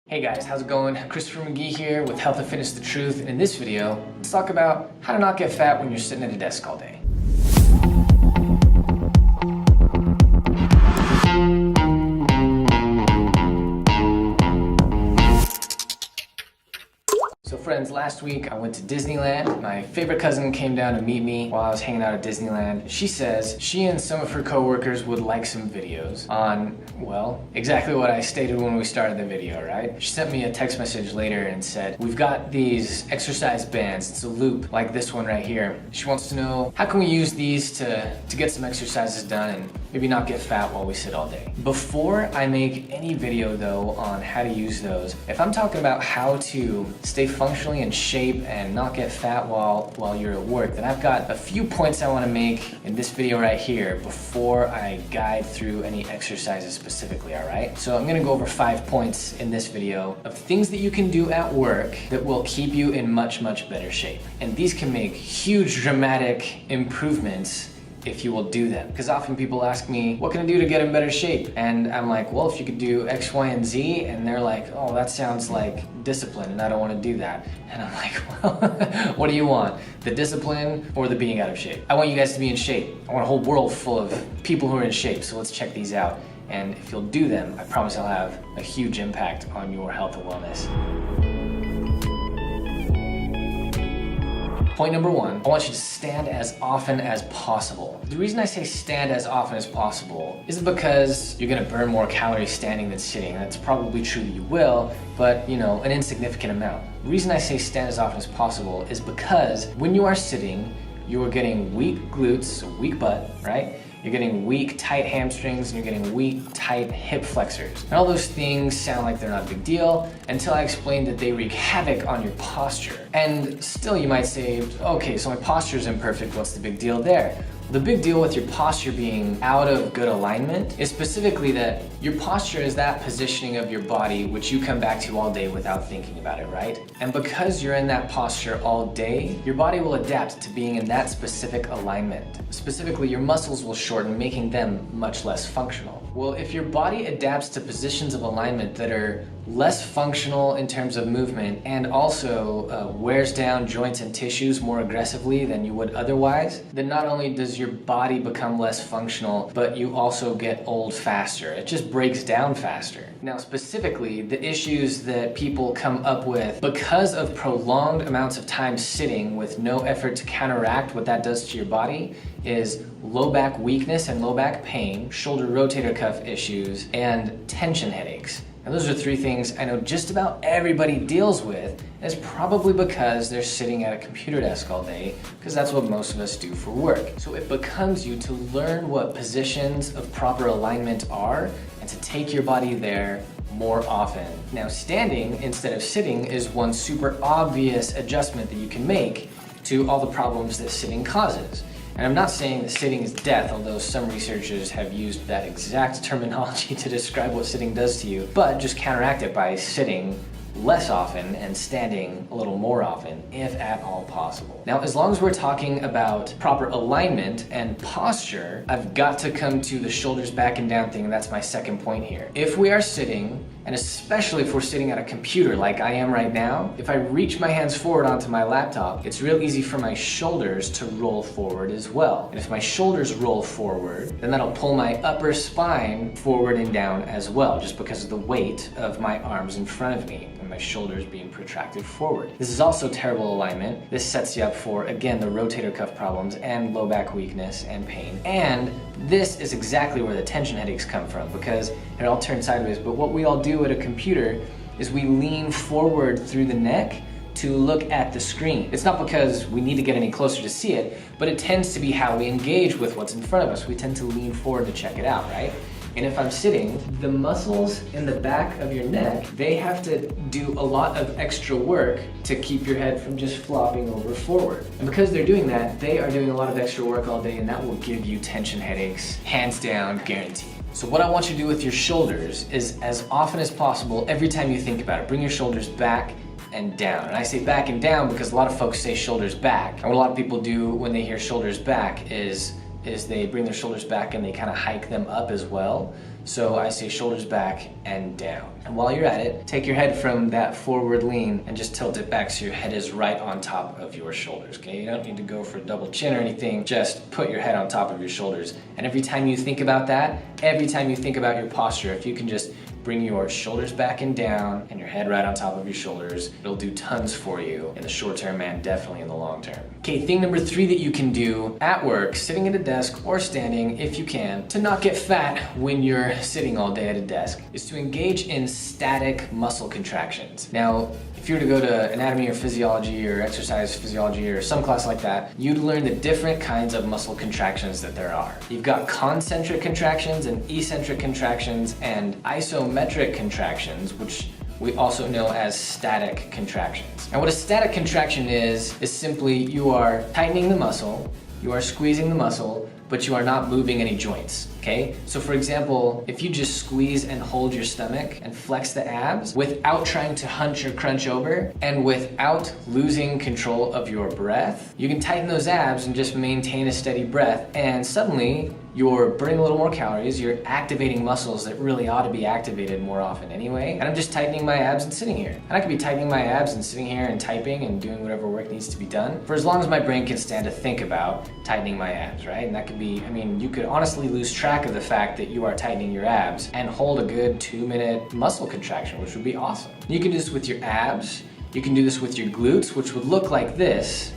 Hey guys, how's it going? Christopher McGee here with Health and Fitness The Truth, and in this video, let's talk about how to not get fat when you're sitting at a desk all day. So friends, last week I went to Disneyland. My favorite cousin came down to meet me while I was hanging out at Disneyland. She says she and some of her coworkers would like some videos on, well, exactly what I stated when we started the video, right? She sent me a text message later and said, we've got these exercise bands. It's a loop like this one right here. She wants to know, how can we use these to get some exercises done and maybe not get fat while we sit all day? Before I make any video though on how to use those, if I'm talking about how to stay functionally in shape and not get fat while you're at work, then I've got a few points I want to make in this video right here before I guide through any exercises specifically, alright? So I'm gonna go over 5 points in this video of things that you can do at work that will keep you in much better shape. And these can make huge dramatic improvements if you will do them. Because often people ask me, what can I do to get in better shape? And I'm like, well, if you could do X, Y, and Z, and they're like, oh, that sounds like discipline, and I don't want to do that. And I'm like, well, what do you want? The discipline or the being out of shape? I want you guys to be in shape. I want a whole world full of people who are in shape, so let's check these out. And if you'll do them, I promise I'll have a huge impact on your health and wellness. Point number 1, I want you to stand as often as possible. The reason I say stand as often as possible isn't because you're gonna burn more calories standing than sitting. That's probably true that you will, but an insignificant amount. The reason I say stand as often as possible is because when you are sitting, you are getting weak glutes, weak butt, right? You're getting weak, tight hamstrings, and you're getting weak, tight hip flexors. And all those things sound like they're not a big deal until I explain that they wreak havoc on your posture. And still you might say, okay, so my posture is imperfect, what's the big deal there? The big deal with your posture being out of good alignment is specifically that your posture is that positioning of your body which you come back to all day without thinking about it, right? And because you're in that posture all day, your body will adapt to being in that specific alignment. Specifically, your muscles will shorten, making them much less functional. Well, if your body adapts to positions of alignment that are less functional in terms of movement and also wears down joints and tissues more aggressively than you would otherwise, then not only does your body become less functional, but you also get old faster. It just breaks down faster. Now, specifically, the issues that people come up with because of prolonged amounts of time sitting with no effort to counteract what that does to your body is low back weakness and low back pain, shoulder rotator cuff issues, and tension headaches. And those are 3 things I know just about everybody deals with, and it's probably because they're sitting at a computer desk all day, because that's what most of us do for work. So it becomes you to learn what positions of proper alignment are and to take your body there more often. Now, standing instead of sitting is one super obvious adjustment that you can make to all the problems that sitting causes. And I'm not saying that sitting is death, although some researchers have used that exact terminology to describe what sitting does to you, but just counteract it by sitting less often and standing a little more often, if at all possible. Now, as long as we're talking about proper alignment and posture, I've got to come to the shoulders back and down thing, and that's my second point here. If we are sitting, and especially if we're sitting at a computer like I am right now, if I reach my hands forward onto my laptop, it's real easy for my shoulders to roll forward as well. And if my shoulders roll forward, then that'll pull my upper spine forward and down as well, just because of the weight of my arms in front of me and my shoulders being protracted forward. This is also terrible alignment. This sets you up for, again, the rotator cuff problems and low back weakness and pain. And this is exactly where the tension headaches come from, because it all turns sideways. But what we all do at a computer is we lean forward through the neck to look at the screen. It's not because we need to get any closer to see it, but it tends to be how we engage with what's in front of us. We tend to lean forward to check it out, right? And if I'm sitting, the muscles in the back of your neck, they have to do a lot of extra work to keep your head from just flopping over forward. And because they're doing that, they are doing a lot of extra work all day, and that will give you tension headaches, hands down, guaranteed. So what I want you to do with your shoulders is, as often as possible, every time you think about it, bring your shoulders back and down. And I say back and down because a lot of folks say shoulders back. And what a lot of people do when they hear shoulders back is they bring their shoulders back and they kind of hike them up as well. So I say shoulders back and down. And while you're at it, take your head from that forward lean and just tilt it back so your head is right on top of your shoulders, okay? You don't need to go for a double chin or anything, just put your head on top of your shoulders. And every time you think about that, every time you think about your posture, if you can just bring your shoulders back and down and your head right on top of your shoulders, it'll do tons for you in the short term and definitely in the long term. Okay, thing number 3 that you can do at work, sitting at a desk or standing if you can, to not get fat when you're sitting all day at a desk, is to engage in static muscle contractions. Now, if you were to go to anatomy or physiology or exercise physiology or some class like that, you'd learn the different kinds of muscle contractions that there are. You've got concentric contractions and eccentric contractions and isometric contractions, which we also know as static contractions. And what a static contraction is simply you are tightening the muscle, you are squeezing the muscle, but you are not moving any joints, okay? So for example, if you just squeeze and hold your stomach and flex the abs without trying to hunch or crunch over and without losing control of your breath, you can tighten those abs and just maintain a steady breath, and suddenly you're burning a little more calories, you're activating muscles that really ought to be activated more often anyway, and I'm just tightening my abs and sitting here. And I could be tightening my abs and sitting here and typing and doing whatever work needs to be done for as long as my brain can stand to think about tightening my abs, right? And that could be, I mean, you could honestly lose track of the fact that you are tightening your abs and hold a good 2-minute muscle contraction, which would be awesome. You can do this with your abs, you can do this with your glutes, which would look like this.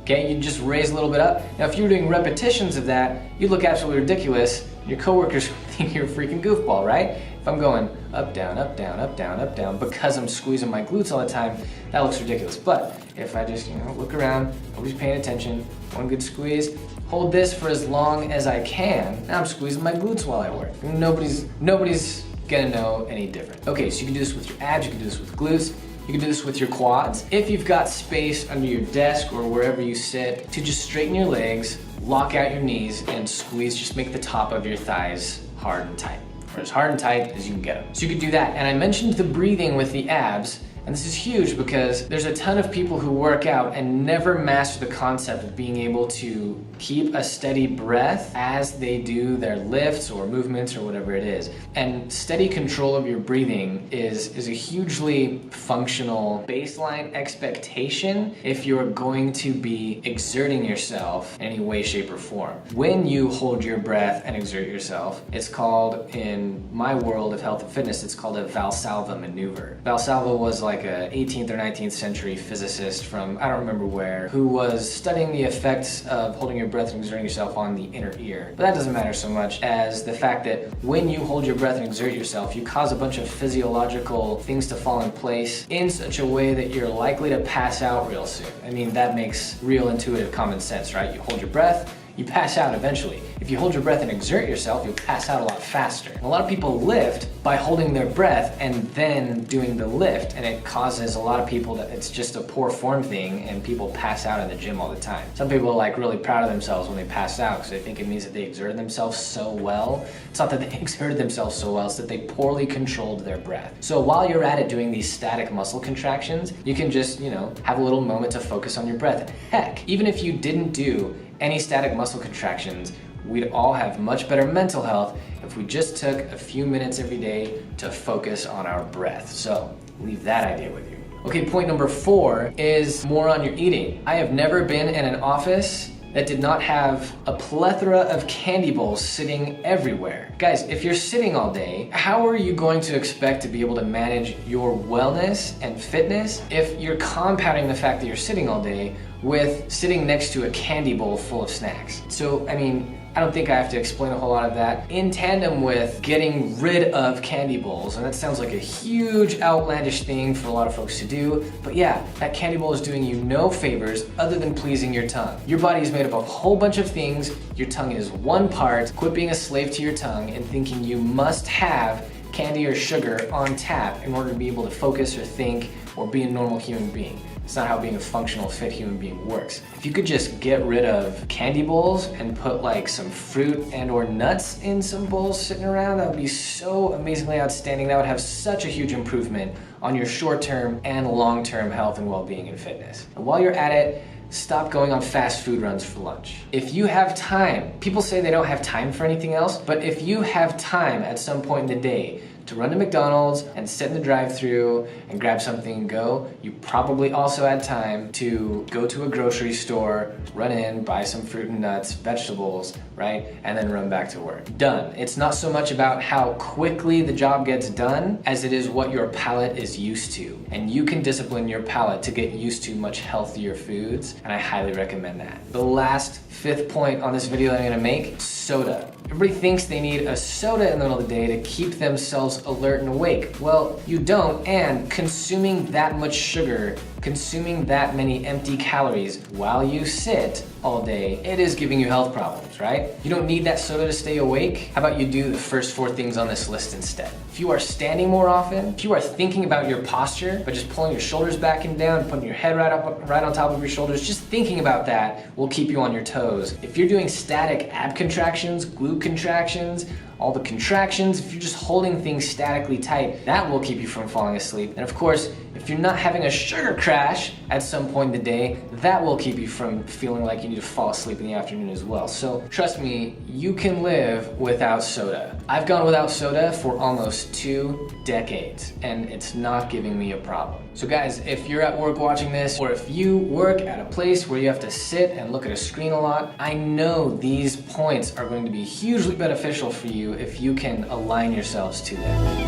Okay, you just raise a little bit up. Now, if you were doing repetitions of that, you'd look absolutely ridiculous. Your coworkers would think you're a freaking goofball, right? If I'm going up, down, up, down, up, down, up, down, because I'm squeezing my glutes all the time, that looks ridiculous. But if I just, look around, nobody's paying attention, one good squeeze, hold this for as long as I can, now I'm squeezing my glutes while I work. Nobody's gonna know any different. Okay, so you can do this with your abs, you can do this with glutes, you can do this with your quads. If you've got space under your desk or wherever you sit, to just straighten your legs, lock out your knees, and squeeze, just make the top of your thighs hard and tight, or as hard and tight as you can get them. So you can do that. And I mentioned the breathing with the abs, and this is huge because there's a ton of people who work out and never master the concept of being able to keep a steady breath as they do their lifts or movements or whatever it is. And steady control of your breathing is a hugely functional baseline expectation if you're going to be exerting yourself in any way, shape, or form. When you hold your breath and exert yourself, it's called, in my world of health and fitness, it's called a Valsalva maneuver. Valsalva was like a 18th or 19th century physicist from, I don't remember where, who was studying the effects of holding your breath and exerting yourself on the inner ear. But that doesn't matter so much as the fact that when you hold your breath and exert yourself, you cause a bunch of physiological things to fall in place in such a way that you're likely to pass out real soon. I mean, that makes real intuitive common sense, right? You hold your breath, you pass out eventually. If you hold your breath and exert yourself, you'll pass out a lot faster. And a lot of people lift by holding their breath and then doing the lift, and it causes a lot of people that it's just a poor form thing, and people pass out in the gym all the time. Some people are like really proud of themselves when they pass out because they think it means that they exerted themselves so well. It's not that they exerted themselves so well, it's that they poorly controlled their breath. So while you're at it doing these static muscle contractions, you can just, have a little moment to focus on your breath. Heck, even if you didn't do any static muscle contractions, we'd all have much better mental health if we just took a few minutes every day to focus on our breath. So leave that idea with you. Okay, point number 4 is more on your eating. I have never been in an office that did not have a plethora of candy bowls sitting everywhere. Guys, if you're sitting all day, how are you going to expect to be able to manage your wellness and fitness if you're compounding the fact that you're sitting all day with sitting next to a candy bowl full of snacks? So, I don't think I have to explain a whole lot of that. In tandem with getting rid of candy bowls, and that sounds like a huge outlandish thing for a lot of folks to do, but yeah, that candy bowl is doing you no favors other than pleasing your tongue. Your body is made up of a whole bunch of things. Your tongue is one part. Quit being a slave to your tongue and thinking you must have candy or sugar on tap in order to be able to focus or think or be a normal human being. It's not how being a functional, fit human being works. If you could just get rid of candy bowls and put like some fruit and or nuts in some bowls sitting around, that would be so amazingly outstanding. That would have such a huge improvement on your short-term and long-term health and well-being and fitness. And while you're at it, stop going on fast food runs for lunch. If you have time, people say they don't have time for anything else, but if you have time at some point in the day to run to McDonald's and sit in the drive-thru and grab something and go, you probably also had time to go to a grocery store, run in, buy some fruit and nuts, vegetables, right? And then run back to work. Done. It's not so much about how quickly the job gets done as it is what your palate is used to. And you can discipline your palate to get used to much healthier foods, and I highly recommend that. The last 5th point on this video that I'm gonna make, soda. Everybody thinks they need a soda in the middle of the day to keep themselves alert and awake. Well, you don't, and consuming that much sugar, consuming that many empty calories while you sit all day, it is giving you health problems, right? You don't need that soda to stay awake. How about you do the first 4 things on this list instead? If you are standing more often, if you are thinking about your posture by just pulling your shoulders back and down, putting your head right on top of your shoulders, just thinking about that will keep you on your toes. If you're doing static ab contractions, glute contractions, all the contractions, if you're just holding things statically tight, that will keep you from falling asleep. And of course, if you're not having a sugar crash at some point in the day, that will keep you from feeling like you need to fall asleep in the afternoon as well. So trust me, you can live without soda. I've gone without soda for almost 2 decades, and it's not giving me a problem. So guys, if you're at work watching this, or if you work at a place where you have to sit and look at a screen a lot, I know these points are going to be hugely beneficial for you if you can align yourselves to them.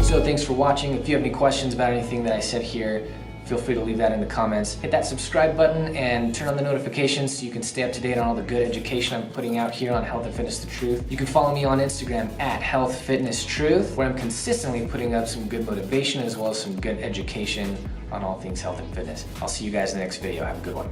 So thanks for watching. If you have any questions about anything that I said here, feel free to leave that in the comments. Hit that subscribe button and turn on the notifications so you can stay up to date on all the good education I'm putting out here on Health and Fitness The Truth. You can follow me on Instagram at Health Fitness Truth, where I'm consistently putting up some good motivation as well as some good education on all things health and fitness. I'll see you guys in the next video. Have a good one.